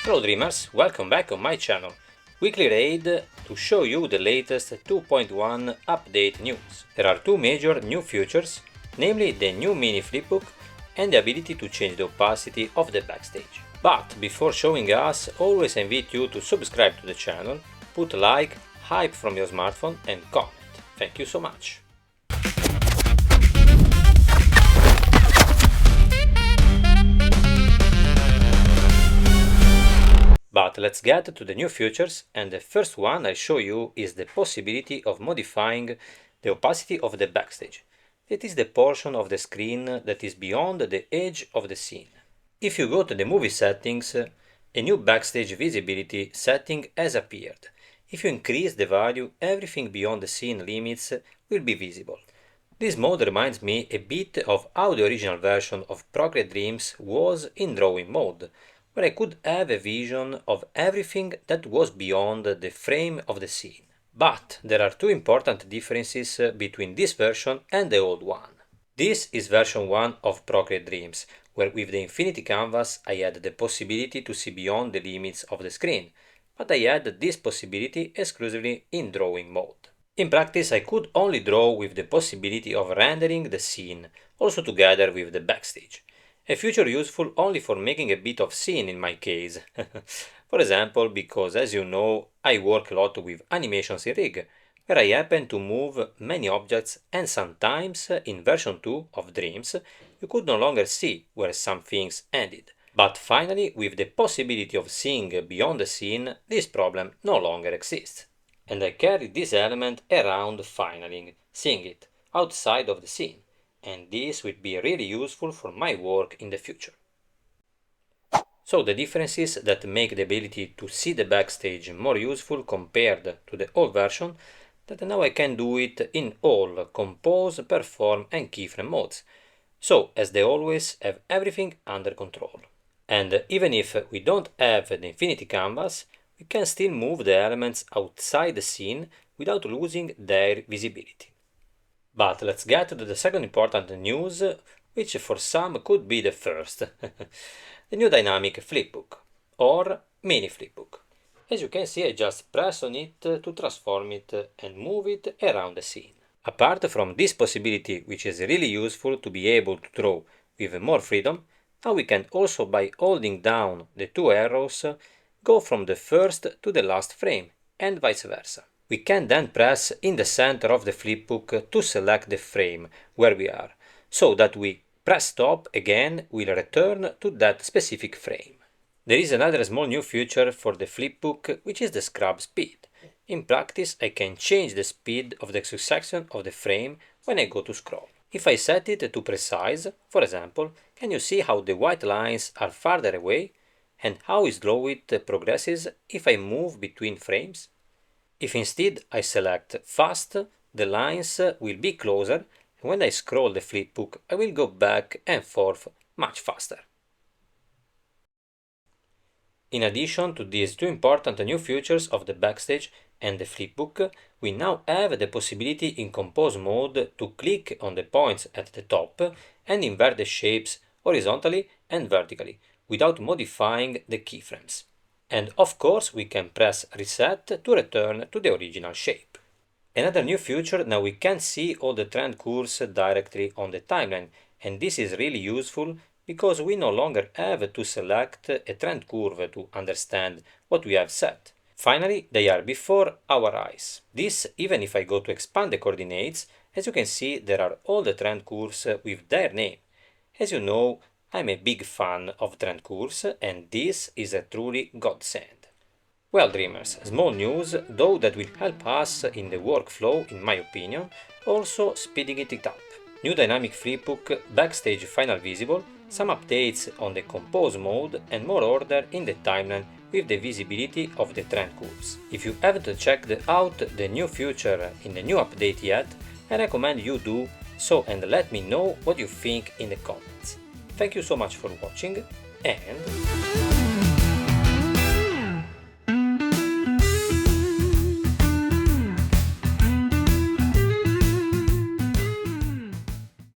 Hello dreamers, welcome back on my channel. Weekly raid to show you the latest 2.1 update news. There are two major new features, namely the new mini flipbook and the ability to change the opacity of the backstage. But before showing us, always invite you to subscribe to the channel, put a like, hype from your smartphone and comment. Thank you so much. But let's get to the new features, and the first one I show you is the possibility of modifying the opacity of the backstage. It is the portion of the screen that is beyond the edge of the scene. If you go to the movie settings, a new backstage visibility setting has appeared. If you increase the value, everything beyond the scene limits will be visible. This mode reminds me a bit of how the original version of Procreate Dreams was in drawing mode, where I could have a vision of everything that was beyond the frame of the scene. But there are two important differences between this version and the old one. This is version 1 of Procreate Dreams, where with the Infinity Canvas I had the possibility to see beyond the limits of the screen, but I had this possibility exclusively in drawing mode. In practice I could only draw with the possibility of rendering the scene, also together with the backstage. A feature useful only for making a bit of scene in my case. For example, because as you know, I work a lot with animations in Rig, where I happen to move many objects and sometimes in version 2 of Dreams you could no longer see where some things ended. But finally, with the possibility of seeing beyond the scene, this problem no longer exists. And I carry this element around finally, seeing it outside of the scene. And this will be really useful for my work in the future. So the differences that make the ability to see the backstage more useful compared to the old version, that now I can do it in all compose, perform and keyframe modes. So as they always have everything under control. And even if we don't have the Infinity Canvas, we can still move the elements outside the scene without losing their visibility. But let's get to the second important news, which for some could be the first. The new dynamic flipbook, or mini flipbook. As you can see, I just press on it to transform it and move it around the scene. Apart from this possibility, which is really useful to be able to draw with more freedom, now we can also, by holding down the two arrows, go from the first to the last frame, and vice versa. We can then press in the center of the flipbook to select the frame where we are, so that we press stop again will return to that specific frame. There is another small new feature for the flipbook, which is the scrub speed. In practice, I can change the speed of the succession of the frame when I go to scroll. If I set it to precise, for example, can you see how the white lines are farther away and how slow it progresses if I move between frames? If instead I select fast, the lines will be closer, and when I scroll the flipbook I will go back and forth much faster. In addition to these two important new features of the backstage and the flipbook, we now have the possibility in compose mode to click on the points at the top and invert the shapes horizontally and vertically, without modifying the keyframes. And of course we can press reset to return to the original shape. Another new feature, now we can see all the trend curves directly on the timeline, and this is really useful because we no longer have to select a trend curve to understand what we have set. Finally, they are before our eyes. This even if I go to expand the coordinates, as you can see there are all the trend curves with their name. As you know, I'm a big fan of trend curves, and this is a truly godsend. Well dreamers, small news, though that will help us in the workflow in my opinion, also speeding it up. New dynamic flipbook, backstage final visible, some updates on the compose mode and more order in the timeline with the visibility of the trend curves. If you haven't checked out the new feature in the new update yet, I recommend you do so and let me know what you think in the comments. Thank you so much for watching and